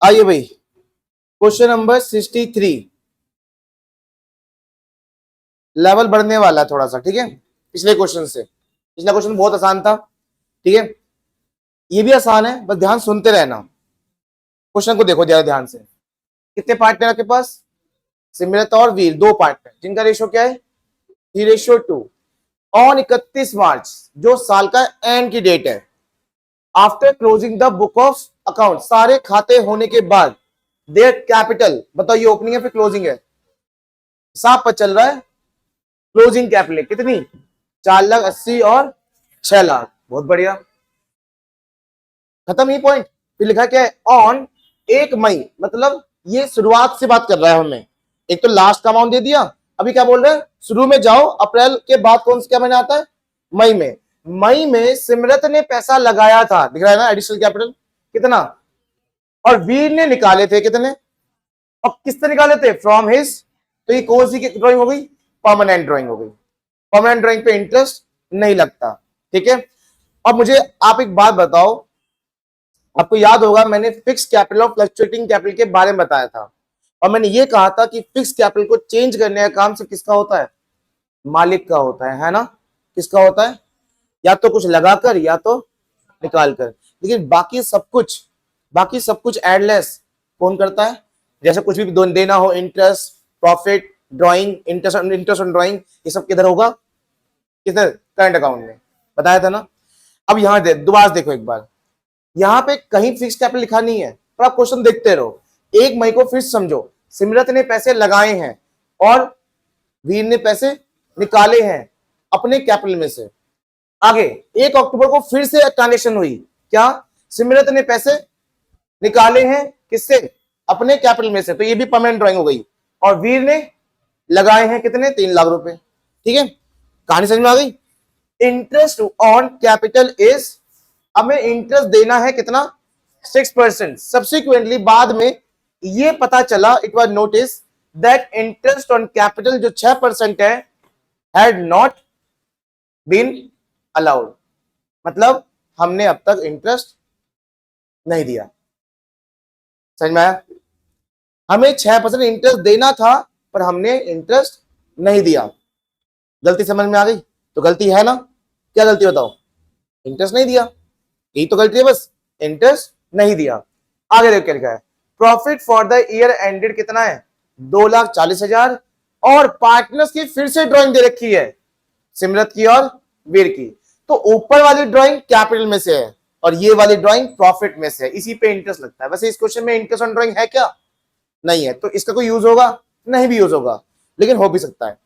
आइए भाई, question number 63। Level बढ़ने वाला है थोड़ा सा, ठीक है, पिछले क्वेश्चन से। पिछला क्वेश्चन बहुत आसान था, ठीक है, ये भी आसान है, बस ध्यान सुनते रहना। क्वेश्चन को देखो जरा ध्यान से। कितने पार्टनर आपके पास? सिमरत और वीर, दो पार्टनर, जिनका रेशियो क्या है? 3:2। ऑन 31 मार्च, जो साल का एंड की डेट है, after closing the book of account, सारे खाते होने के बाद, देयर कैपिटल, बताओ ये ओपनिंग है फिर क्लोजिंग है? हिसाब पर चल रहा है। क्लोजिंग कैपिटल कितनी? 4,80,000 और 6,00,000। बहुत बढ़िया, खत्म ही पॉइंट। फिर लिखा क्या है? ऑन 1 मई, मतलब ये शुरुआत से बात कर रहा है हमें। एक तो लास्ट का अमाउंट दे दिया, अभी क्या बोल रहे हैं? शुरू में जाओ, अप्रैल के बाद कौन सा क्या महीना आता है? मई में। मई में सिमरत ने पैसा लगाया था, दिख रहा है ना, एडिशनल कैपिटल कितना, और वीर ने निकाले थे कितने, और किससे निकाले थे? From his. तो ये कौन सी ड्राइंग हो गई? परमानेंट ड्राइंग हो गई। परमानेंट ड्राइंग पे इंटरेस्ट नहीं लगता, ठीक है। अब मुझे आप एक बात बताओ, आपको याद होगा मैंने फिक्स कैपिटल और फ्लक्चुएटिंग कैपिटल के बारे में बताया था, और मैंने ये कहा था कि फिक्स कैपिटल को चेंज करने का काम सिर्फ किसका होता है? मालिक का होता है ना? किसका होता है? या तो कुछ लगाकर या तो निकाल कर। लेकिन बाकी सब कुछ एडलेस कौन करता है? जैसे कुछ भी देना हो, interest, profit, drawing, interest on drawing, ये सब किधर होगा? किधर? करंट अकाउंट में। बताया था ना। अब यहां दोबारा देखो एक बार, यहां पे कहीं फिक्स कैपिटल लिखा नहीं है, पर आप क्वेश्चन देखते रहो। 1 मई को फिर समझो, सिमरत ने पैसे लगाए हैं और वीर ने पैसे निकाले हैं अपने कैपिटल में से। आगे 1 अक्टूबर को फिर से ट्रांजेक्शन हुई, क्या? सिमरत ने पैसे निकाले हैं किससे? अपने कैपिटल में से, तो ये भी परमानेंट ड्राइंग हो गई। और वीर ने लगाए हैं कितने? 3,00,000 रुपए, ठीक है। कहानी समझ में आ गई? इंटरेस्ट ऑन कैपिटल इज, हमें इंटरेस्ट देना है कितना? 6%। सब्सिक्वेंटली बाद में ये पता चला, it was notice that interest on capital जो 6% है, हैड नॉट बीन अलाउड, मतलब हमने अब तक इंटरेस्ट नहीं दिया। समझ में आया? हमें 6% इंटरेस्ट देना था, पर हमने इंटरेस्ट नहीं दिया। गलती समझ में आ गई? तो गलती है ना, क्या गलती बताओ? इंटरेस्ट नहीं दिया, यही तो गलती है बस, इंटरेस्ट नहीं दिया। आगे देख क्या लिखा है? Profit for the year ended कितना है? 2,40,000। और पार्टनर्स की फिर से ड्राइंग दे रखी है, सिमरत की और वीर की। तो ऊपर वाली ड्राइंग कैपिटल में से है और ये वाली ड्राइंग प्रॉफिट में से है, इसी पे इंटरेस्ट लगता है। वैसे इस क्वेश्चन में इंटरेस्ट ऑन ड्राइंग है क्या? नहीं है, तो इसका कोई यूज होगा? नहीं भी यूज होगा, लेकिन हो भी सकता है।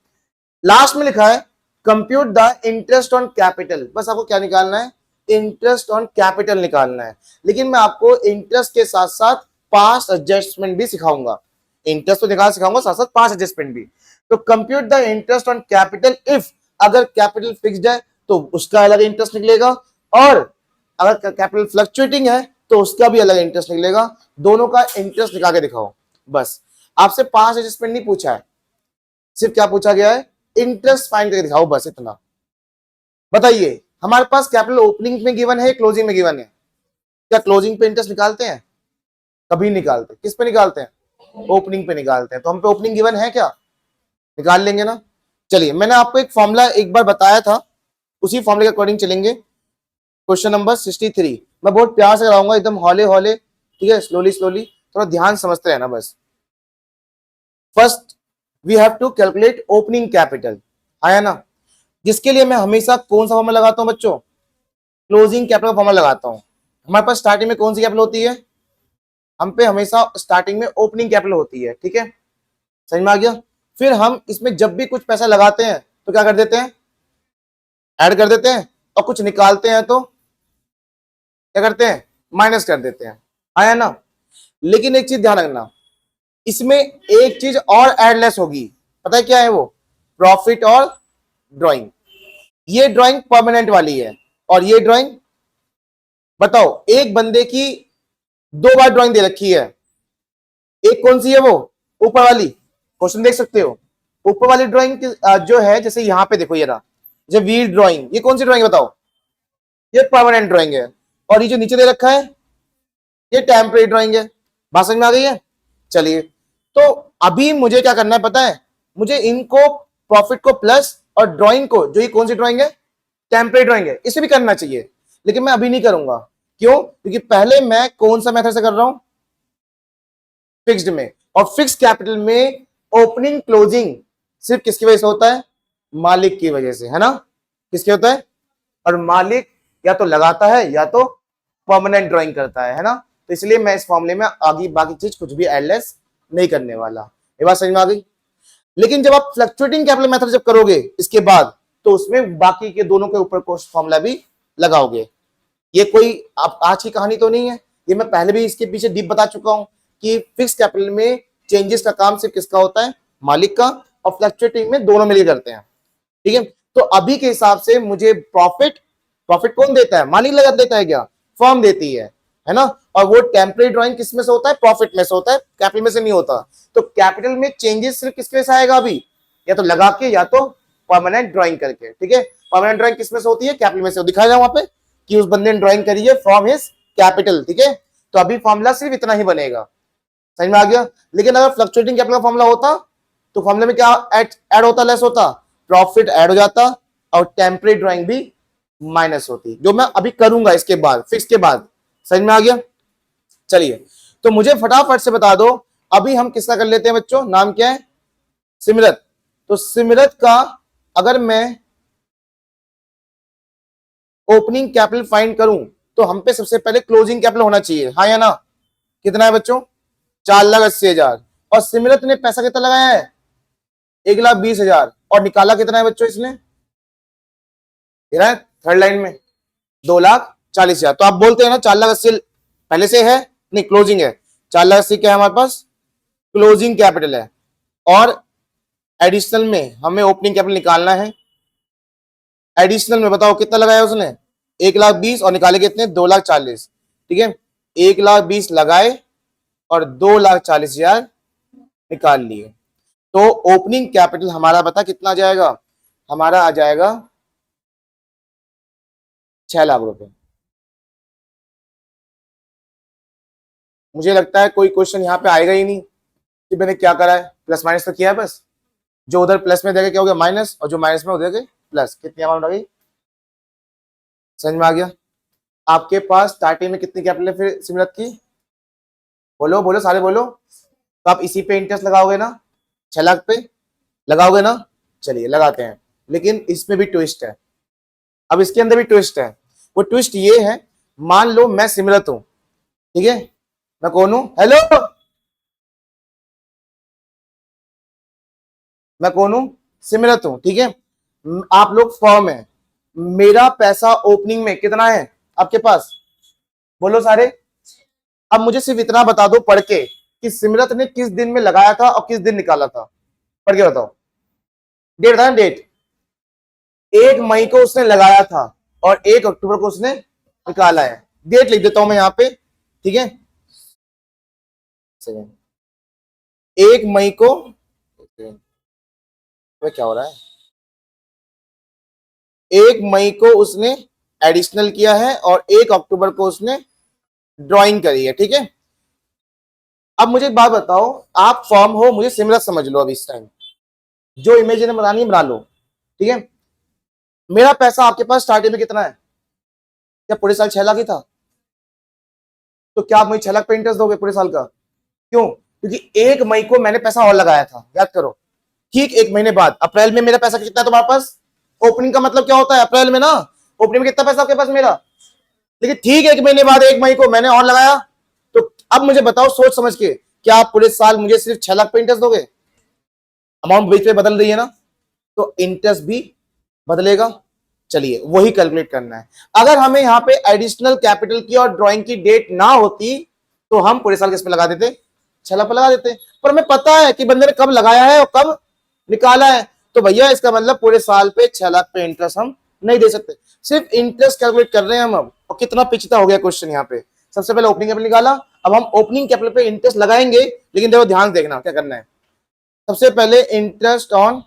लास्ट में लिखा है compute the interest on capital, बस आपको क्या निकालना है? इंटरेस्ट ऑन कैपिटल निकालना है। लेकिन मैं आपको इंटरेस्ट के साथ साथ पास्ट एडजस्टमेंट भी सिखाऊंगा। इंटरेस्ट तो निकाल सिखाऊंगा, साथ साथ पास्ट एडजस्टमेंट भी। तो compute the interest on capital if, अगर कैपिटल फिक्स्ड है तो उसका अलग इंटरेस्ट निकलेगा, और अगर कैपिटल फ्लक्चुएटिंग है तो उसका भी अलग इंटरेस्ट निकलेगा। दोनों का इंटरेस्ट निकाल के दिखाओ। बस आपसे पास्ट एडजस्टमेंट नहीं पूछा है, सिर्फ क्या पूछा गया है? इंटरेस्ट फाइंड करके दिखाओ, बस इतना। बताइए, हमारे पास कैपिटल ओपनिंग में गिवन है, क्लोजिंग में गिवन है? क्या क्लोजिंग पे इंटरेस्ट निकालते हैं? कभी निकालते। किस पे निकालते हैं? ओपनिंग पे निकालते हैं। तो हम पे ओपनिंग गिवन है क्या? निकाल लेंगे ना। चलिए, मैंने आपको एक फॉर्मूला एक बार बताया था, उसी फॉर्मूले के अकॉर्डिंग चलेंगे। क्वेश्चन नंबर 63, मैं बहुत प्यार से कराऊंगा, एकदम हौले हौले, ठीक है, स्लोली स्लोली, थोड़ा ध्यान समझते रहना बस। First we have to calculate opening capital, आया ना? जिसके लिए मैं हमेशा कौन सा फॉर्मूला लगाता हूं बच्चों? क्लोजिंग कैपिटल का फॉर्मूला लगाता हूं। हमारे पास स्टार्टिंग में कौन सी कैपिटल होती है? हम पे हमेशा स्टार्टिंग में ओपनिंग कैपिटल होती है, ठीक है, समझ में आ गया? फिर हम इसमें जब भी कुछ पैसा लगाते हैं तो क्या कर देते हैं? ऐड कर देते हैं, और कुछ निकालते हैं तो क्या करते हैं? माइनस कर देते हैं, आया ना? लेकिन एक चीज ध्यान रखना, इसमें एक चीज और एडलेस होगी, पता है क्या है वो? प्रॉफिट और ड्राइंग। ये ड्राइंग परमानेंट वाली है, और ये ड्राइंग, बताओ, एक बंदे की 2 बार ड्राइंग दे रखी है। एक कौन सी है वो? ऊपर वाली, क्वेश्चन देख सकते हो। ऊपर वाली ड्राइंग जो है, जैसे यहां पे देखो, ये रहा जो वीर ड्राइंग, ये कौन सी ड्राइंग बताओ? ये परमानेंट ड्राइंग है। और ये जो नीचे दे रखा है, ये टेम्परेरी ड्राइंग है। बात समझ में आ गई है? चलिए, तो अभी मुझे क्या करना है पता है, मुझे इनको प्रॉफिट को प्लस और ड्राइंग को, जो ये कौन सी ड्राइंग है, टेम्परेरी ड्राइंग है, इसे भी करना चाहिए, लेकिन मैं अभी नहीं करूंगा। क्यों? क्योंकि पहले मैं कौन सा मेथड से कर रहा हूं, फिक्स्ड में, और फिक्स कैपिटल में ओपनिंग क्लोजिंग सिर्फ किसकी वजह से होता है, मालिक की वजह से, है ना, किसके होता है, और मालिक या तो लगाता है या तो परमानेंट ड्राइंग करता है ना, तो इसलिए मैं इस फॉर्मूले में आगे बाकी चीज कुछ भी एडलेस नहीं करने वाला। ये बात समझ में आ गई? लेकिन जब आप फ्लक्चुएटिंग कैपिटल मेथड जब करोगे इसके बाद, तो उसमें बाकी के दोनों के ऊपर कोस्ट फॉर्मूला भी लगाओगे। ये कोई आप आज की कहानी तो नहीं है, ये मैं पहले भी इसके पीछे डीप बता चुका हूं कि फिक्स कैपिटल में चेंजेस का काम सिर्फ किसका होता है, मालिक का, और फ्लक्चुएटिंग में दोनों मिलकर करते हैं। ठीक है, तो अभी के हिसाब से मुझे प्रॉफिट कौन देता है, मालिक लगा देता है क्या, फर्म देती है ना, और वो टेम्परेरी ड्राइंग किस में से होता है, प्रॉफिट में से होता है, कैपिटल में से नहीं होता। तो कैपिटल में चेंजेस सिर्फ किसके वजह से आएगा अभी, या तो लगा के या तो परमानेंट ड्राइंग करके। ठीक है, परमानेंट ड्राइंग किस में से होती है, कैपिटल में से, दिखाया जाए वहां पे कि उस बंदे ने ड्राइंग करी है फ्रॉम हिज कैपिटल। ठीक है, तो अभी फॉर्मूला सिर्फ इतना ही बनेगा, समझ में आ गया? लेकिन अगर फ्लक्चुएटिंग कैपिटल का फॉर्मूला होता तो फॉर्मूले में क्या ऐड होता, लेस होता, प्रॉफिट ऐड हो जाता और टेम्परेरी ड्राइंग भी माइनस होती, जो मैं अभी करूंगा इसके बाद, फिक्स के बाद। समझ में आ गया? चलिए, तो मुझे फटाफट से बता दो, अभी हम किसका कर लेते हैं बच्चों, नाम क्या है, सिमरत। तो सिमरत का अगर मैं ओपनिंग कैपिटल फाइंड करूं तो हम पे सबसे पहले क्लोजिंग कैपिटल होना चाहिए, हाँ या ना? कितना है बच्चों, 4,80,000। और सिमरत ने पैसा कितना लगाया है, 1,20,000, और निकाला कितना है बच्चों इसने, थर्ड लाइन में 2,40,000। तो आप बोलते हैं ना 4,80,000 पहले से है, नहीं क्लोजिंग है, 4,80,000 क्या है हमारे पास, क्लोजिंग कैपिटल है, और एडिशनल में हमें ओपनिंग कैपिटल निकालना है। एडिशनल में बताओ कितना लगाया उसने, 1,20,000, और निकाले कितने, 2,40,000। ठीक है, 1,20,000 लगाए और 2,40,000 निकाल लिए, तो ओपनिंग कैपिटल हमारा बता कितना आ जाएगा, हमारा आ जाएगा 6 लाख रुपए। मुझे लगता है कोई क्वेश्चन यहाँ पे आएगा ही नहीं कि मैंने क्या करा है, प्लस माइनस तो किया है बस, जो उधर प्लस में देगा क्या हो गया माइनस, और जो माइनस में हो गया प्लस, कितनी अमाउंट आ गई, समझ में आ गया? आपके पास स्टार्टिंग में कितनी कैपिटल है फिर सिमरत की, बोलो बोलो सारे बोलो, तो आप इसी पे इंटरेस्ट लगाओगे ना, 6 लाख पे लगाओगे ना? चलिए लगाते हैं, लेकिन इसमें भी ट्विस्ट है, अब इसके अंदर भी ट्विस्ट है। वो ट्विस्ट ये है, मान लो मैं सिमरत हूं, ठीक है, मैं कौन हूं, हेलो, मैं कौन हूं, सिमरत हूं, ठीक है, आप लोग फॉर्म है, मेरा पैसा ओपनिंग में कितना है आपके पास, बोलो सारे। अब मुझे सिर्फ इतना बता दो पढ़ के कि सिमरत ने किस दिन में लगाया था और किस दिन निकाला था, पढ़ के बताओ, डेट था ना, डेट 1 मई को उसने लगाया था और 1 अक्टूबर को उसने निकाला है, डेट लिख देता हूं मैं यहां पे, ठीक है, 1 मई को, क्या हो रहा है, 1 मई को उसने एडिशनल किया है और 1 अक्टूबर को उसने ड्राइंग करी है, ठीक है। अब मुझे एक बात बताओ, आप फॉर्म हो, मुझे सिमरत समझ लो, अभी इस टाइम जो इमेज ने बनानी है बना लो, ठीक है। मेरा पैसा आपके पास स्टार्टिंग में कितना है, क्या पूरे साल 6 लाख ही था, तो क्या आप मुझे 6 लाख पे इंटरेस्ट दोगे पूरे साल का, क्यों, क्योंकि 1 मई को मैंने पैसा और लगाया था, याद करो, ठीक 1 महीने बाद अप्रैल में मेरा पैसा कितना है तुम्हारे पास, ओपनिंग का मतलब क्या होता है अप्रैल में ना, ओपनिंग में कितना पैसा आपके पास मेरा, लेकिन ठीक 1 महीने बाद 1 मई को मैंने और लगाया, तो अब मुझे बताओ सोच समझ के, क्या आप पूरे साल मुझे सिर्फ 6 लाख पे इंटरेस्ट दोगे, अमाउंट बीच में बदल रही है ना, तो इंटरेस्ट भी बदलेगा। चलिए वही कैलकुलेट करना है, अगर हमें यहाँ पे एडिशनल कैपिटल की और ड्राइंग की डेट ना होती तो हम पूरे साल किस पे लगा देते, 6 लाख पे लगा देते, पर हमें पता है कि बंदे ने कब लगाया है और कब निकाला है, तो भैया इसका मतलब पूरे साल पे 6 लाख पे इंटरेस्ट हम नहीं दे सकते, सिर्फ इंटरेस्ट कैलकुलेट कर रहे हैं हम अब, और कितना पिछता हो गया क्वेश्चन यहाँ पे। सबसे पहले ओपनिंग कैपिटल निकाला, अब हम ओपनिंग कैपिटल पे इंटरेस्ट लगाएंगे, लेकिन देखो ध्यान देखना क्या करना है, सबसे पहले इंटरेस्ट ऑन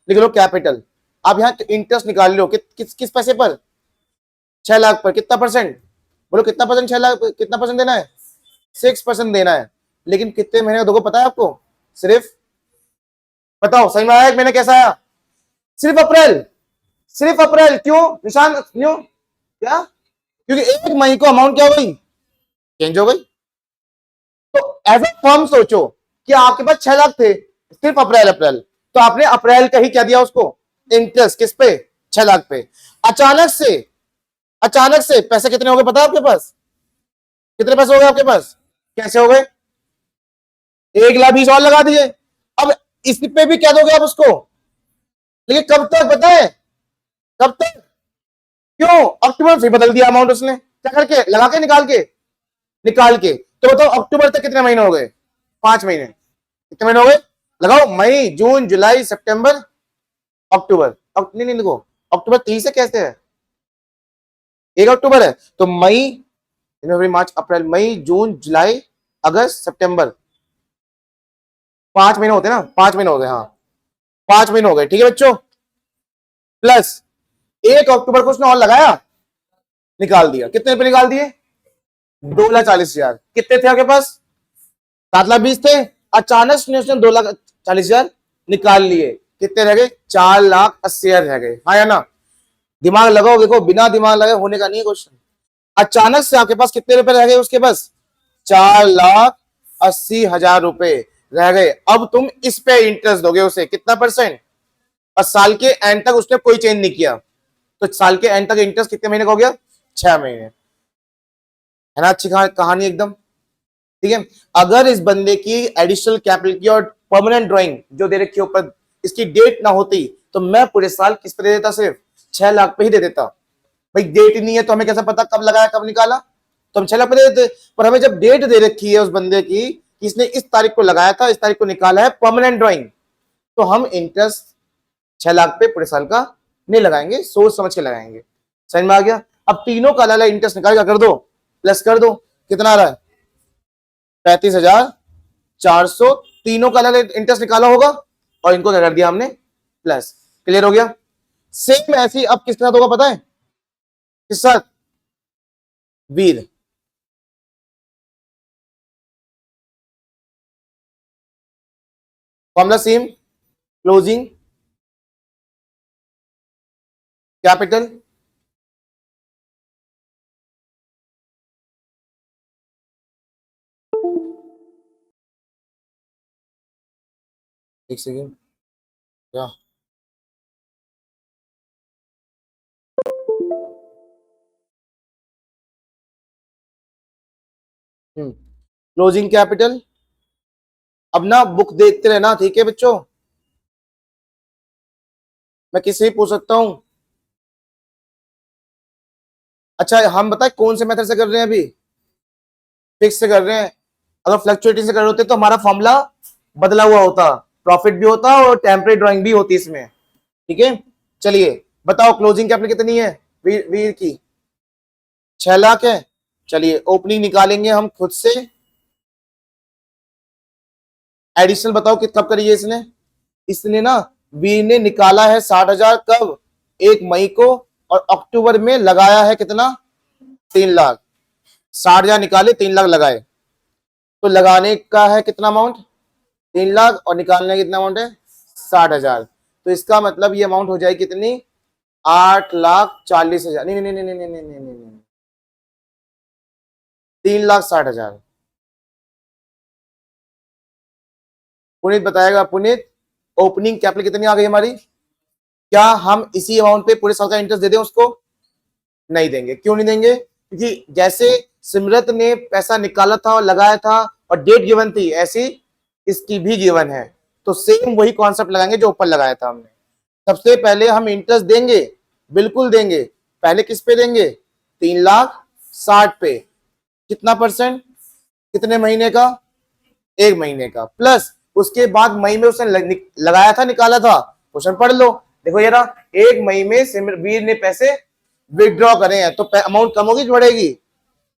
लिख लो कैपिटल, आप यहाँ इंटरेस्ट निकाल लो किस पैसे पर, 6 लाख पर, कितना परसेंट, बोलो कितना परसेंट, 6 लाख कितना परसेंट देना है, 6% देना है, लेकिन कितने महीने का दोगे पता है आपको? सिर्फ बताओ, सही में आया एक महीने कैसा आया? सिर्फ अप्रैल, सिर्फ अप्रैल। क्यों निशान, क्यों? क्या? क्योंकि 1 मई को अमाउंट क्या हो गई? चेंज हो गई। तो एज ए फर्म सोचो कि आपके पास 6 लाख थे सिर्फ अप्रैल, अप्रैल, तो आपने अप्रैल का ही क्या दिया उसको? इंटरेस्ट किस पे? 6 लाख पे। अचानक से, अचानक से पैसे कितने हो गए पता है आपके पास? कितने पैसे हो गए आपके पास? कैसे हो गए? 1,20,000 और लगा दिए। अब इस पे भी क्या दोगे आप उसको? लेकिन कब तक पता है? कब तक? क्यों? अक्टूबर से बदल दिया अमाउंट उसने, क्या करके? लगा के, निकाल के, निकाल के। तो बताओ अक्टूबर तक कितने महीने हो गए? 5 महीने। कितने महीने हो गए? लगाओ, मई, जून, जुलाई, सितंबर, अक्टूबर। नहीं नहीं देखो, अक्टूबर 30 है, कैसे है? 1 अक्टूबर है, तो मई, जनवरी, मार्च, अप्रैल, मई, जून, जुलाई, अगस्त, सितंबर, 5 महीने होते हैं ना? 5 महीने हो गए, हाँ 5 महीने हो गए, ठीक है बच्चों। प्लस 1 अक्टूबर को उसने और लगाया, निकाल दिया। कितने रुपए निकाल दिए? 2,40,000। कितने थे आपके पास? 7,20,000 थे। अचानक से उसने 2,40,000 निकाल लिए। कितने रह गए? 4,80,000 रह गए, हाँ या ना? दिमाग लगाओ, देखो बिना दिमाग लगाए होने का नहीं है क्वेश्चन। अचानक से आपके पास कितने रुपए रह गए उसके पास? 4,80,000 रुपए रह गए। अब तुम इस पे इंटरेस्ट दोगे उसे कितना परसेंट? और साल के एंड तक उसने कोई चेंज नहीं किया, तो साल के एंड तक इंटरेस्ट कितने महीने का हो गया? 6 महीने। है ना अच्छी कहानी एकदम, ठीक है। अगर इस बंदे की एडिशनल कैपिटल की और परमानेंट ड्राइंग जो दे रखी है ऊपर, इसकी डेट ना होती तो मैं पूरे साल किस पे दे देता? सिर्फ 6 लाख पे ही दे देता। भाई डेट ही नहीं है तो हमें कैसा पता कब लगाया कब निकाला? तो हम 6 लाख पे दे देते। पर हमें जब डेट दे रखी है उस बंदे की कि इसने इस तारीख को लगाया था, इस तारीख को निकाला है, परमानेंट ड्राइंग, तो हम इंटरेस्ट 6 लाख पे पूरे साल का नहीं लगाएंगे, सोच समझ के लगाएंगे। समझ में आ गया? अब तीनों का अलग इंटरेस्ट निकाल कर दो, प्लस कर दो, कितना आ रहा है? 35,400। तीनों का अलग इंटरेस्ट निकाला होगा और इनको क्या कर दिया हमने? प्लस। क्लियर हो गया? सेम ऐसी अब किसके साथ होगा पता है? किस साथ? वीर। फॉर्मूला सेम, क्लोजिंग कैपिटल एक सेकेंड क्या? Closing capital. अब ना बुक देखते रहना, ठीक है बच्चों? मैं किससे ही पूछ सकता हूं? अच्छा हम बताए कौन से मेथड से कर रहे हैं? अभी फिक्स से कर रहे हैं। अगर फ्लक्चुएटिंग से कर रहे होते तो हमारा फॉर्मूला बदला हुआ होता, प्रॉफिट भी होता और टेम्परेरी ड्राइंग भी होती इसमें, ठीक है। चलिए बताओ क्लोजिंग कैपिटल कितनी है वीर की? 6 लाख है। चलिए ओपनिंग निकालेंगे हम खुद से। एडिशनल बताओ कितना करिए इसने? इसने ना, वीर ने निकाला है 60,000 कब? 1 मई को, और अक्टूबर में लगाया है कितना? 3 लाख। 60,000 निकाले, 3 लाख लगाए, तो लगाने का है कितना अमाउंट? 3 लाख, और निकालने का कितना अमाउंट है? 60,000। तो इसका मतलब ये अमाउंट हो जाएगी कितनी? 8,40,000। नहीं नहीं नहीं नहीं नहीं नहीं नहीं नहीं नहीं, 3,60,000। पुनीत बताएगा। पुनीत, ओपनिंग कैपिटल कितनी आ गई हमारी? क्या हम इसी अमाउंट पे पूरे साल का इंटरेस्ट दे दें उसको? नहीं देंगे। क्यों नहीं देंगे? क्योंकि जैसे सिमरत ने पैसा निकाला था और लगाया था और डेट गिवन थी, ऐसी इसकी भी गिवन है, तो सेम वही कॉन्सेप्ट लगाएंगे जो ऊपर लगाया था हमने। सबसे पहले हम इंटरेस्ट देंगे, बिल्कुल देंगे। पहले किस पे देंगे? 3,60,000 पे। कितना परसेंट? कितने महीने का? 1 महीने का। प्लस उसके बाद मई में उसने लगाया था, निकाला था, क्वेश्चन पढ़ लो। देखो ये रहा, 1 मई में वीर ने पैसे विड्रॉ करे हैं, तो अमाउंट कम होगी बढ़ेगी?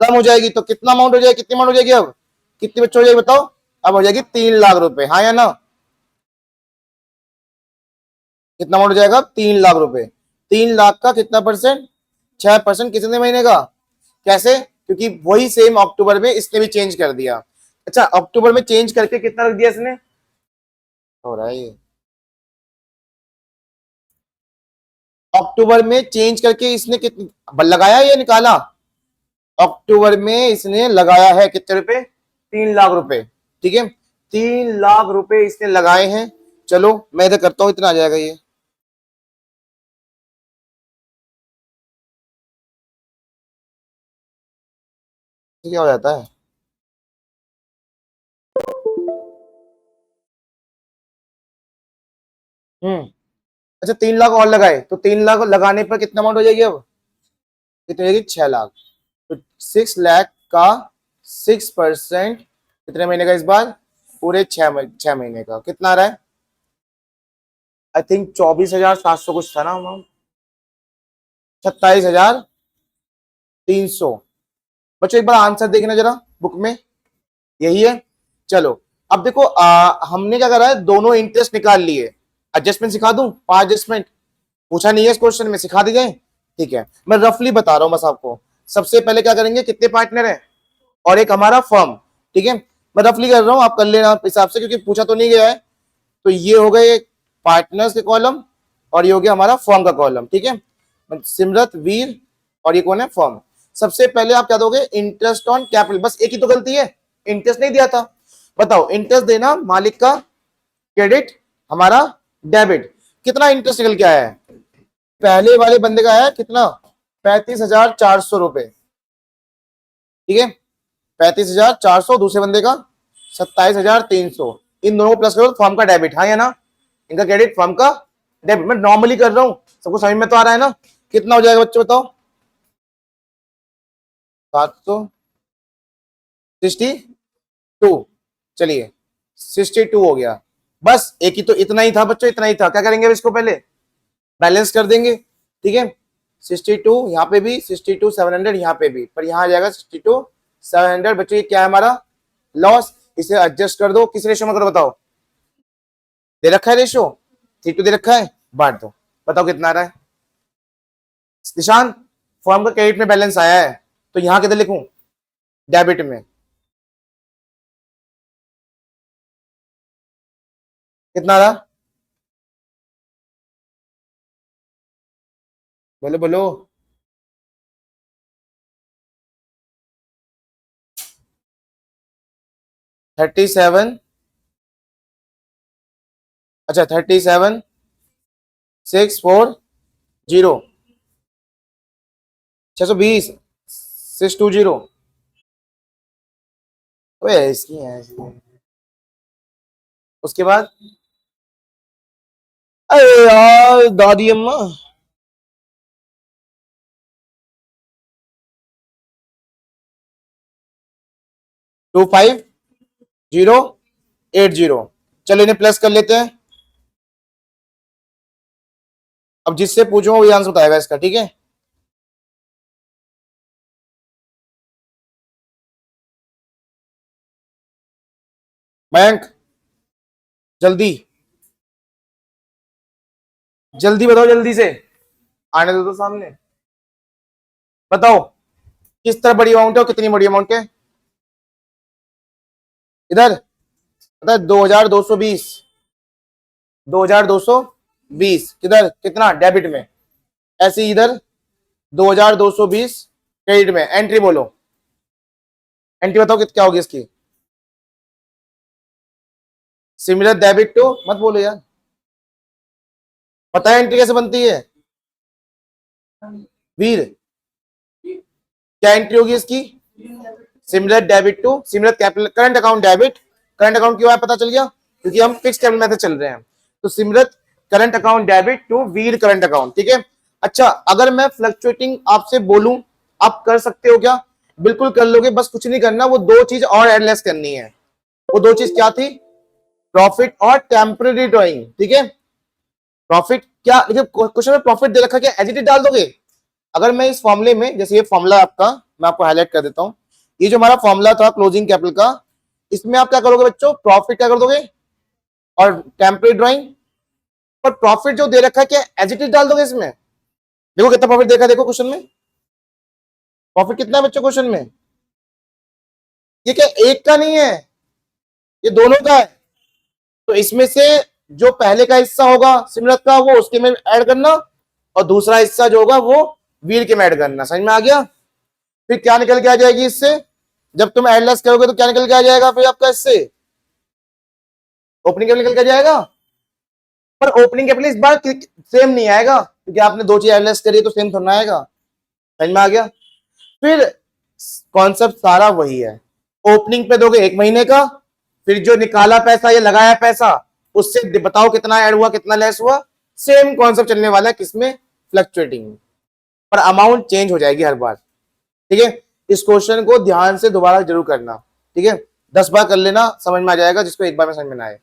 कम हो जाएगी। तो कितना अमाउंट हो जाएगी? कितनी अमाउंट हो जाएगी? अब कितनी बच्चों हो जाएगी बताओ? अब हो जाएगी 3 लाख रुपए, हाँ या ना? कितना अमाउंट हो जाएगा? 3 लाख रुपए। 3 लाख का कितना परसेंट? 6%। कितने महीने का? कैसे? क्योंकि वही सेम अक्टूबर में इसने भी चेंज कर दिया। अच्छा अक्टूबर में चेंज करके कितना रख दिया इसने, हो रहा है ये, अक्टूबर में चेंज करके इसने कितना लगाया या निकाला, अक्टूबर में इसने लगाया है कितने रुपए, 3 लाख रुपए, ठीक है, 3 लाख रुपए इसने लगाए हैं। चलो मैं इधर करता हूं, इतना आ जाएगा ये, क्या हो जाता है। अच्छा 3 लाख और लगाए तो 3 लाख लगाने पर कितना अमाउंट हो जाएगी अब, कितनी हो जाएगी, 6 लाख। तो 6 लाख का 6% कितने महीने का इस बार, पूरे 6 महीने का कितना आ रहा है, आई थिंक 24,700 कुछ था ना अमाउंट, 27,300। बच्चों एक बार आंसर देखना जरा बुक में, यही है। चलो अब देखो हमने क्या करा है, दोनों इंटरेस्ट निकाल लिए। एडजस्टमेंट सिखा दूं, 5 एडजस्टमेंट पूछा नहीं है इस क्वेश्चन में, सिखा दी जाए, ठीक है, मैं रफली बता रहा हूं बस आपको। सबसे पहले क्या करेंगे, कितने पार्टनर है और एक हमारा फर्म, ठीक है, मैं रफली कर रहा हूं, आप कर लेना हिसाब से क्योंकि पूछा तो नहीं गया है। तो ये हो गए पार्टनर्स के कॉलम और ये हो गया हमारा फर्म का कॉलम, ठीक है, सिमरत वीर और ये कौन है, फर्म। सबसे पहले आप क्या दोगे, इंटरेस्ट ऑन कैपिटल, बस एक ही तो गलती है, इंटरेस्ट नहीं दिया था। बताओ इंटरेस्ट देना मालिक का क्रेडिट, हमारा डेबिट, कितना इंटरेस्ट निकल के आया है, पहले वाले बंदे का आया कितना, 35,400 रुपए, ठीक है, 35,400, दूसरे बंदे का 27,300, इन दोनों को प्लस करो फर्म का डेबिट, हाँ या ना, इनका क्रेडिट फर्म का डेबिट, मैं नॉर्मली कर रहा हूं, सबको समझ में तो आ रहा है ना, कितना हो जाएगा बच्चों बताओ, 762, चलिए 62 हो गया, बस एक ही तो, इतना ही था बच्चों, इतना ही था। क्या करेंगे इसको पहले बैलेंस कर देंगे, ठीक है, 62 यहाँ पे भी, 62,700 यहाँ पे भी, पर यहाँ आ जाएगा 62,700। बच्चों ये क्या है हमारा लॉस, इसे एडजस्ट कर दो, किस रेशो में करो बताओ, दे रखा है रेशो, 3:2 दे रखा है, बांट दो, बताओ कितना आ रहा है निशान, फॉर्म का क्रेडिट में बैलेंस आया है तो यहां किधर लिखूं, डेबिट में, कितना आ रहा, बोलो बोलो, थर्टी सेवन, अच्छा 37,640, 620, 620, इसकी है उसके बाद, अरे यार दादी अम्मा, 25,080, चलो इन्हें प्लस कर लेते हैं, अब जिससे पूछूंगा वही आंसर बताएगा इसका, ठीक है, बैंक, जल्दी जल्दी बताओ, जल्दी से आने दो तो सामने, बताओ किस तरह बड़ी अमाउंट है और कितनी बड़ी अमाउंट है, इधर पता है 2,220, 2,220 किधर, कितना डेबिट में, ऐसे ही इधर 2,220 क्रेडिट में, एंट्री बोलो, एंट्री बताओ क्या होगी इसकी, सिमिलर डेबिट टू, मत बोलो यार, पता है एंट्री कैसे बनती है वीर, क्या एंट्री होगी इसकी, similar debit to similar capital current account debit, current account क्यों है पता चल गया, क्योंकि हम फिक्स कैपिटल मेथड चल रहे हैं, तो similar current account debit to Veer current account, ठीक है। अच्छा अगर मैं फ्लक्चुएटिंग आपसे बोलूं, आप कर सकते हो क्या, बिल्कुल कर लोगे, बस कुछ नहीं करना, वो दो चीज और एड लेस करनी है, वो दो चीज क्या थी, प्रॉफिट और टेम्पररी ड्रॉइंग, ठीक है, प्रॉफिट क्या, लेकिन क्वेश्चन में प्रॉफिट दे रखा, क्या एजिट डाल दोगे, अगर मैं इस फॉर्मूले में, जैसे ये फॉर्मूला आपका मैं आपको हाईलाइट कर देता हूं, ये जो हमारा फॉर्मूला था क्लोजिंग कैपिटल का, इसमें आप क्या करोगे बच्चों, प्रॉफिट क्या कर दोगे और टेम्पररी ड्रॉइंग, पर प्रॉफिट जो दे रखा है क्या एजिट डाल दोगे इसमें, देखो कितना प्रॉफिट देखा, देखो क्वेश्चन में प्रॉफिट कितना है बच्चों क्वेश्चन में, ये क्या एक का नहीं है, ये दोनों का है। तो इसमें से जो पहले का हिस्सा होगा सिमरत का वो उसके में ऐड करना, और दूसरा हिस्सा जो होगा वो वीर के में ऐड करना। समझ में आ गया? फिर क्या निकल के आ जाएगी इससे, जब तुम ऐड लेस करोगे तो क्या निकल के आ जाएगा फिर आपका इससे, ओपनिंग कैपिटल निकल के आ जाएगा। पर ओपनिंग कैपिटल इस बार सेम नहीं आएगा, क्योंकि आपने दो चीज ऐड लेस करी तो सेम थोड़ा आएगा। समझ में आ गया? फिर कॉन्सेप्ट सारा वही है, ओपनिंग पे दोगे 1 महीने का, फिर जो निकाला पैसा या लगाया पैसा उससे बताओ कितना ऐड हुआ कितना लेस हुआ। सेम कॉन्सेप्ट चलने वाला है किसमें, फ्लक्चुएटिंग, पर अमाउंट चेंज हो जाएगी हर बार। ठीक है, इस क्वेश्चन को ध्यान से दोबारा जरूर करना। ठीक है, 10 बार कर लेना, समझ में आ जाएगा, जिसको एक बार में समझ में ना आए।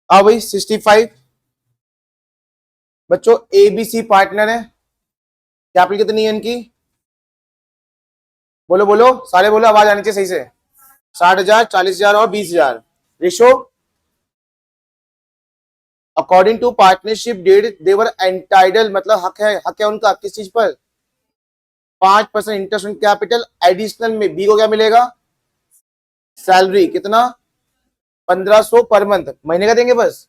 आओ भाई 65 बच्चों, एबीसी पार्टनर है, कैपिटल कितनी है इनकी, बोलो बोलो सारे बोलो, आवाज आनी चाहिए सही से। 60,000, 40,000 और 20,000। Ratio according to partnership deed they were entitle, मतलब हक है उनका किस चीज पर, 5% इंटरेस्ट ऑन कैपिटल। एडिशनल में बी को क्या मिलेगा, सैलरी कितना, 1,500 पर मंथ, महीने का देंगे बस,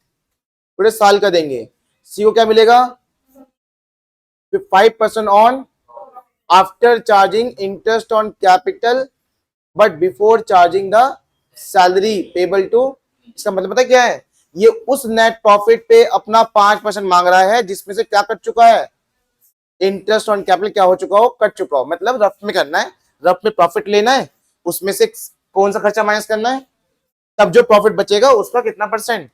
पूरे साल का देंगे। सी को क्या मिलेगा, 5% on after charging interest on capital but before charging the salary payable to. इसका मतलब पता क्या है, ये उस नेट प्रॉफिट पे अपना 5% मांग रहा है जिसमें से क्या कट चुका है, इंटरेस्ट ऑन कैपिटल क्या हो चुका हो, कट चुका हो। मतलब रफ में करना है, रफ में प्रॉफिट लेना है, उसमें से कौन सा खर्चा माइनस करना है, तब जो प्रॉफिट बचेगा उसका कितना परसेंट।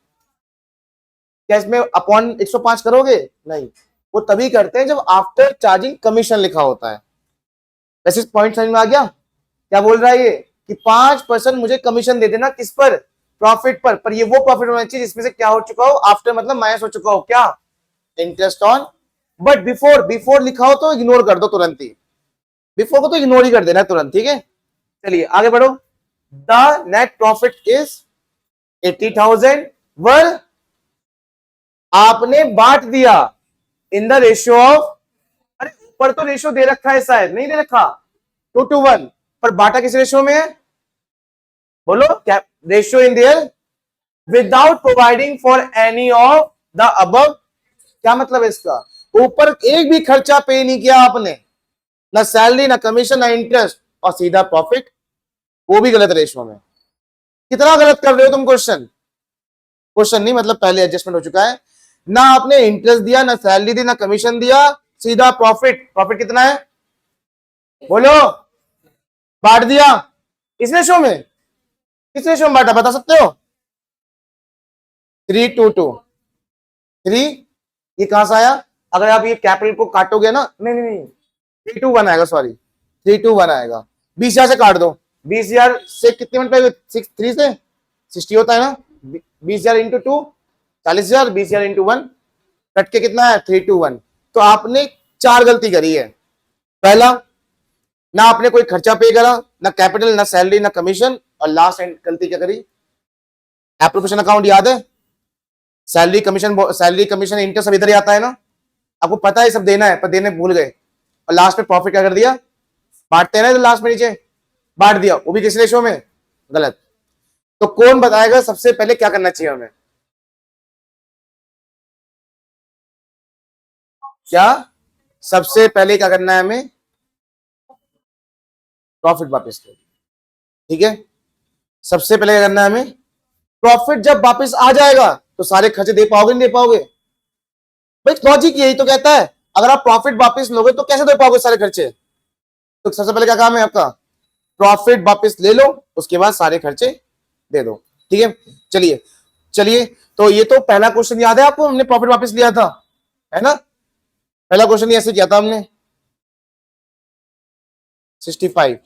क्या इसमें अपॉन 105 करोगे, नहीं, वो तभी करते हैं जब आफ्टर चार्जिंग कमीशन लिखा होता है। वैसे पॉइंट समझ में आ गया, क्या बोल रहा है ये कि 5% मुझे कमीशन दे देना, किस पर, प्रॉफिट पर ये वो प्रॉफिट होना चाहिए जिसमें से क्या हो चुका हो, आफ्टर मतलब माइनस हो चुका हो क्या, interest on. But before, before लिखा हो तो इग्नोर कर दो तुरंत ही, बिफोर को तो इग्नोर ही कर देना तुरंत। ठीक है, चलिए आगे बढ़ो। द नेट प्रॉफिट इज 80,000 वर, आपने बांट दिया इन द रेशियो ऑफ, अरे ऊपर तो रेशियो दे रखा है, शायद नहीं दे रखा, 2:1, पर बांटा किस रेशियो में है, बोलो क्या ratio in their, without providing for any of the above. क्या मतलब है इसका, ऊपर एक भी खर्चा पे नहीं किया आपने, ना सैलरी ना कमीशन ना इंटरेस्ट, और सीधा प्रॉफिट, वो भी गलत रेशियो में। कितना गलत कर रहे हो तुम क्वेश्चन, क्वेश्चन नहीं मतलब पहले एडजस्टमेंट हो चुका है। ना आपने इंटरेस्ट दिया ना सैलरी दी ना कमीशन दिया, सीधा प्रॉफिट। प्रॉफिट कितना है बोलो, बांट दिया इस रेशियो में, किस रेशियो में बांटा बता सकते हो, 3:2, 3, ये कहां से आया, अगर आप ये कैपिटल को काटोगे ना, नहीं नहीं नहीं 3:1 आएगा, सॉरी 3:1 आएगा। 20,000 से काट दो, 20,000 से कितने मिनट पे, 3 से 60 होता है ना, 20,000 इंटू 2 40,000, 20,000 इंटू 1 कट के कितना है 3:1। तो आपने 4 गलती करी है। पहला, ना आपने कोई खर्चा पे करा, ना कैपिटल ना सैलरी ना कमीशन, और लास्ट गलती क्या करी, एप्रोप्रिएशन अकाउंट याद है, सैलरी कमीशन इंटरेस्ट सब इधर ही आता है ना, आपको पता है सब देना है पर देने भूल गए, और लास्ट में प्रॉफिट क्या कर दिया, बांटते हैं ना लास्ट में नीचे, बांट दिया, वो भी किस रेशियो में, गलत। तो कौन बताएगा सबसे पहले क्या करना चाहिए हमें, क्या सबसे पहले क्या करना है हमें, प्रॉफिट वापस लो। ठीक है, सबसे पहले क्या करना है हमें, प्रॉफिट जब वापस आ जाएगा तो सारे खर्चे दे पाओगे नहीं दे पाओगे, भाई लॉजिक यही तो कहता है, अगर आप प्रॉफिट वापस लोगे तो कैसे दे पाओगे सारे खर्चे। तो सबसे पहले क्या काम है आपका, प्रॉफिट वापस ले लो, उसके बाद सारे खर्चे दे दो। ठीक है, चलिए चलिए, तो ये तो पहला क्वेश्चन याद है आपको, हमने प्रॉफिट वापस लिया था, है ना, पहला क्वेश्चन ऐसे किया था हमने, 65।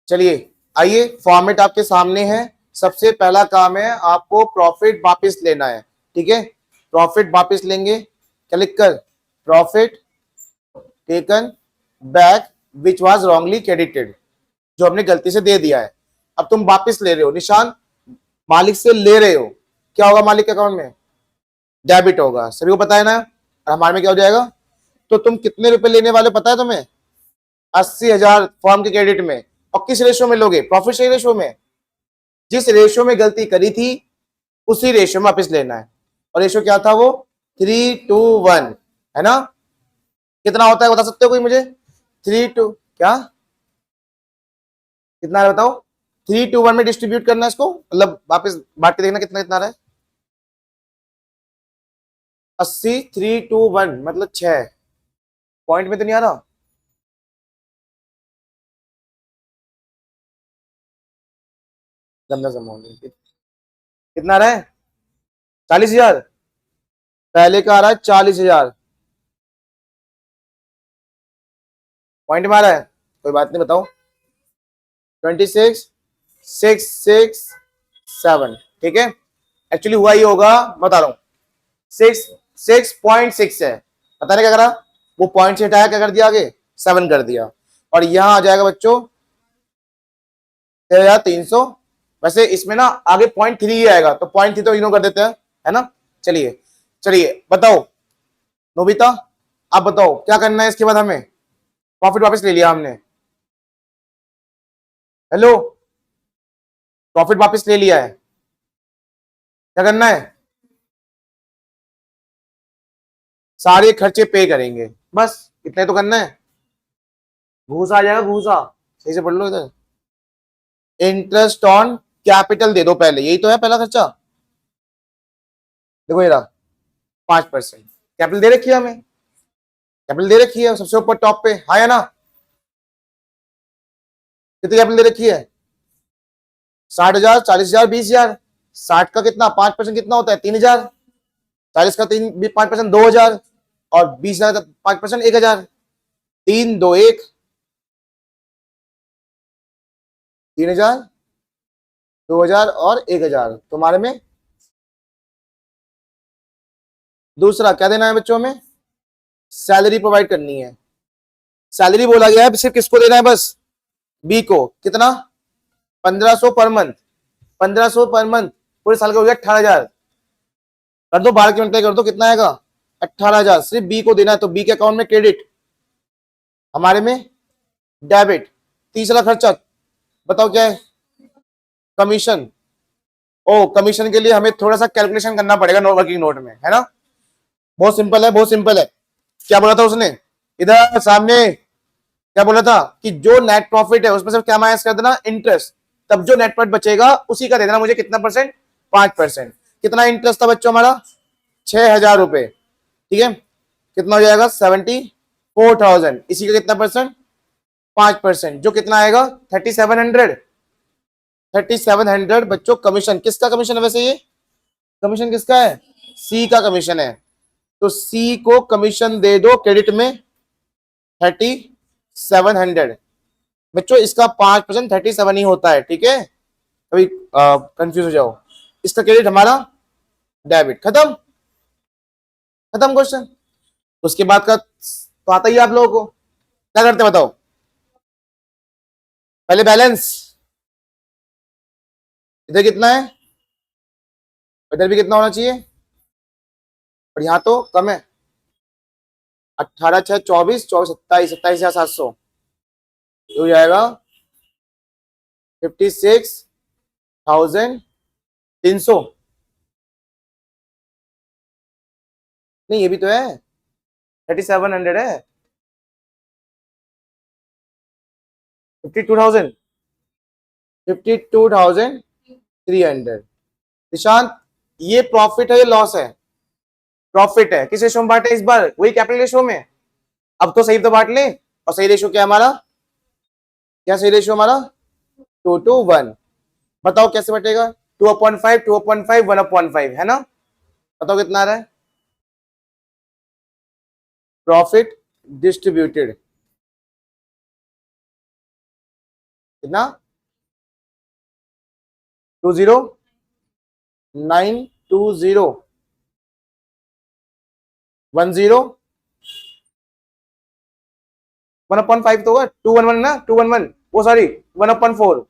चलिए आइए, फॉर्मेट आपके सामने है। सबसे पहला काम है आपको प्रॉफिट वापस लेना है। ठीक है, प्रॉफिट वापस लेंगे, क्या लिखकर, profit taken back which was wrongly credited, जो हमने गलती से दे दिया है, अब तुम वापस ले रहे हो, निशान मालिक से ले रहे हो, क्या होगा मालिक के अकाउंट में? डेबिट होगा, सभी को पता है ना। और हमारे में क्या हो जाएगा? तो तुम कितने रुपए लेने वाले पता है तुम्हें? 80,000 फर्म के क्रेडिट में। और किस रेशो में लोगे? प्रॉफिट शेयर रेशो में। जिस रेशो में गलती करी थी उसी रेशो में वापस लेना है। और रेशो क्या था वो? 3:1, है ना? कितना होता है बता सकते हो कोई मुझे? 3:2 क्या कितना है बताओ? 3:1 में डिस्ट्रीब्यूट करना है इसको, मतलब वापस बांट के देखना कितना कितना रहा है। 80 3:1 मतलब 6 पॉइंट में तो नहीं आ रहा। गंदा अमाउंट कितना रहा है? 40,000। पहले का आ रहा है 40,000 पॉइंट में आ रहा है। कोई बात नहीं, बताओ। 26,667, ठीक है। एक्चुअली हुआ ही होगा, बता रहा हूं। 6.6 है। पता नहीं क्या करा, वो पॉइंट से हटाया, क्या कर दिया आगे? 7 कर दिया। और यहां आ जाएगा बच्चों 1300। वैसे इसमें ना आगे 0.3 ही आएगा, तो 0.3 तो इग्नोर कर देते हैं, है ना। चलिए चलिए बताओ नोबिता, आप बताओ क्या करना है इसके बाद हमें? प्रॉफिट वापस ले लिया हमने, हेलो, प्रॉफिट वापस ले लिया है, क्या करना है? सारे खर्चे पे करेंगे, बस इतना ही तो करना है। घूसा आ जाएगा, घूसा। सही से पढ़ लो इधर। इंटरेस्ट ऑन कैपिटल दे दो पहले, यही तो है पहला खर्चा। देखो ये रहा 5%। कैपिटल दे रखी है हमें, कैपिटल दे रखी है सबसे ऊपर टॉप पे, हाँ या ना? कितनी कैपिटल दे रखी है? 60,000, 40,000, 20,000। 60 का कितना 5% कितना होता है? 3,000। 40 का 5% 2,000। और 20,000 का 5% 1,000। 3, 2, 1, 3,000, 2,000 और 1,000 तुम्हारे में। दूसरा क्या देना है बच्चों में? सैलरी प्रोवाइड करनी है। सैलरी बोला गया है सिर्फ किसको देना है? बस बी को। कितना? 1,500 पर मंथ। 1,500 पर मंथ पूरे साल का हो गया 18,000। कर दो 12 की मल्टीप्लाई कर दो, कितना आएगा? 18,000 सिर्फ बी को देना है, तो बी के अकाउंट में क्रेडिट, हमारे में डेबिट। तीसरा खर्चा बताओ क्या है? कमीशन। ओ, कमीशन के लिए हमें थोड़ा सा कैलकुलेशन करना पड़ेगा नो वर्किंग नोट में, है ना। बहुत सिंपल है, बहुत सिंपल है। क्या बोला था उसने इधर सामने? क्या बोला था कि जो नेट प्रॉफिट है उसमें से क्या माइनस कर देना? इंटरेस्ट। तब जो नेट प्रॉफिट बचेगा उसी का दे देना मुझे। कितना परसेंट? 5%। कितना इंटरेस्ट था बच्चों हमारा? 6,000 रुपए, ठीक है। कितना हो जाएगा? 74,000। इसी का कितना परसेंट? 5%, जो कितना आएगा? 3,700। 3,700 बच्चों कमीशन। किसका कमीशन है वैसे ये? कमीशन किसका है? सी का कमीशन है। तो सी को कमीशन दे दो क्रेडिट में 3,700। बच्चों इसका 5% 37 ही होता है, ठीक है। कभी कंफ्यूज हो जाओ। इसका क्रेडिट हमारा डेबिट। खत्म, खत्म क्वेश्चन। उसके बाद का तो आता ही आप लोगों को। क्या करते हैं बताओ? पहले बैलेंस, इधर कितना है, इधर भी कितना होना चाहिए, और यहां तो कम है। 18 6 24, 24 27, 27,700 हो जाएगा 56,300। नहीं ये भी तो है, 3,700 है। 52,000, 52,300। निशांत, ये प्रॉफिट है, ये लॉस है? प्रॉफिट है। किस रेशो में बांटे इस बार? वही कैपिटल रेशो में। अब तो सही तो बांट ले। और सही रेशो क्या हमारा? क्या सही रेशो हमारा? 2:1। बताओ कैसे बटेगा? 2/5, 2/5, 1/5, है ना। बताओ कितना आ रहा है? प्रॉफिट डिस्ट्रीब्यूटेड कितना? 20,920, 10, 1/5 तो होगा। 211 ना, 211 वो सॉरी 1/4।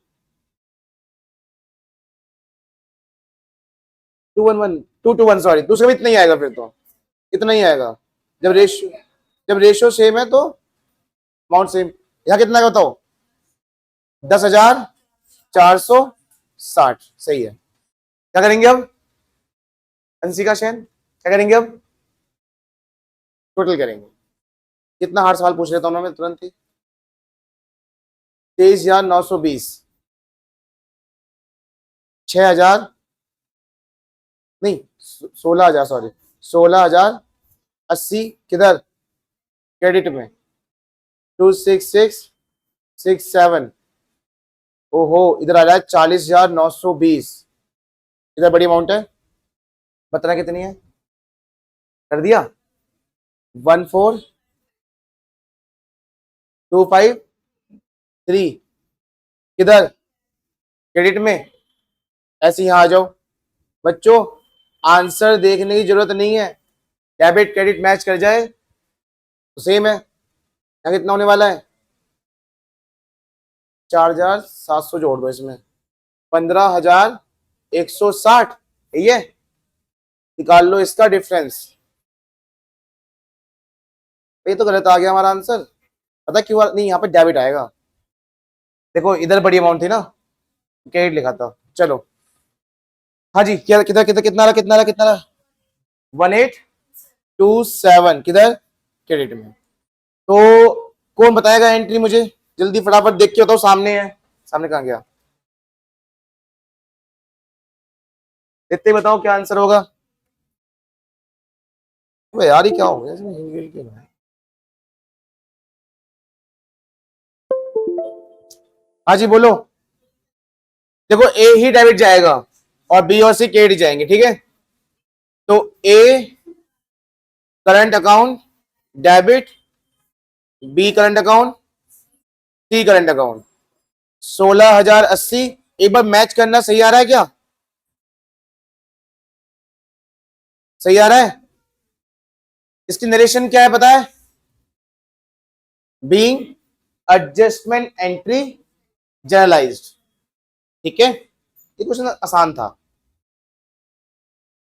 211 221 सॉरी, दूसरे में इतना ही आएगा, फिर तो इतना ही आएगा। जब रेशियो सेम है तो अमाउंट सेम। यहाँ कितना का बताओ? 10,460। सही है। क्या करेंगे अब अंशिका सेन, क्या करेंगे अब? टोटल करेंगे। कितना हार्ड सवाल पूछ लेता हूँ मैं तुरंत ही। 23,920, 6,000 नहीं 16,000 सॉरी 16,080 किधर क्रेडिट में, 26667। ओहो इधर आ रहा है 40,920। इधर बड़ी अमाउंट है, बताना कितनी है? कर दिया 14,253 किधर क्रेडिट में। ऐसे यहां आ जाओ बच्चों, आंसर देखने की जरूरत नहीं है, डेबिट क्रेडिट मैच कर जाए तो सेम है। यहाँ कितना होने वाला है? 4,700 जोड़ दो इसमें, 15,160। ये निकाल लो इसका डिफरेंस। ये तो गलत आ गया हमारा आंसर, पता क्यों? नहीं यहाँ पे डेबिट आएगा, देखो इधर बड़ी अमाउंट थी ना, क्रेडिट लिखा था। चलो हाँ जी, क्या किधर किधर कितना रहा, कितना रहा, कितना रहा? 1827 किधर क्रेडिट में। तो कौन बताएगा एंट्री मुझे जल्दी फटाफट, देख के बताओ। सामने है, सामने कहाँ गया? इतने बताओ क्या आंसर होगा। यार ये क्या हो गया इसमें, हिल क्यों रहा है? हाँ जी बोलो। देखो ए ही डेबिट जाएगा और बी और सी क्रेडिट जाएंगे, ठीक है। तो A current account debit, B current account, C current account. 16,080 एक बार मैच करना, सही आ रहा है क्या? सही आ रहा है? इसकी नरेशन क्या है पता है? बीइंग एडजस्टमेंट एंट्री जनरलाइज्ड, ठीक है। ये क्वेश्चन आसान था।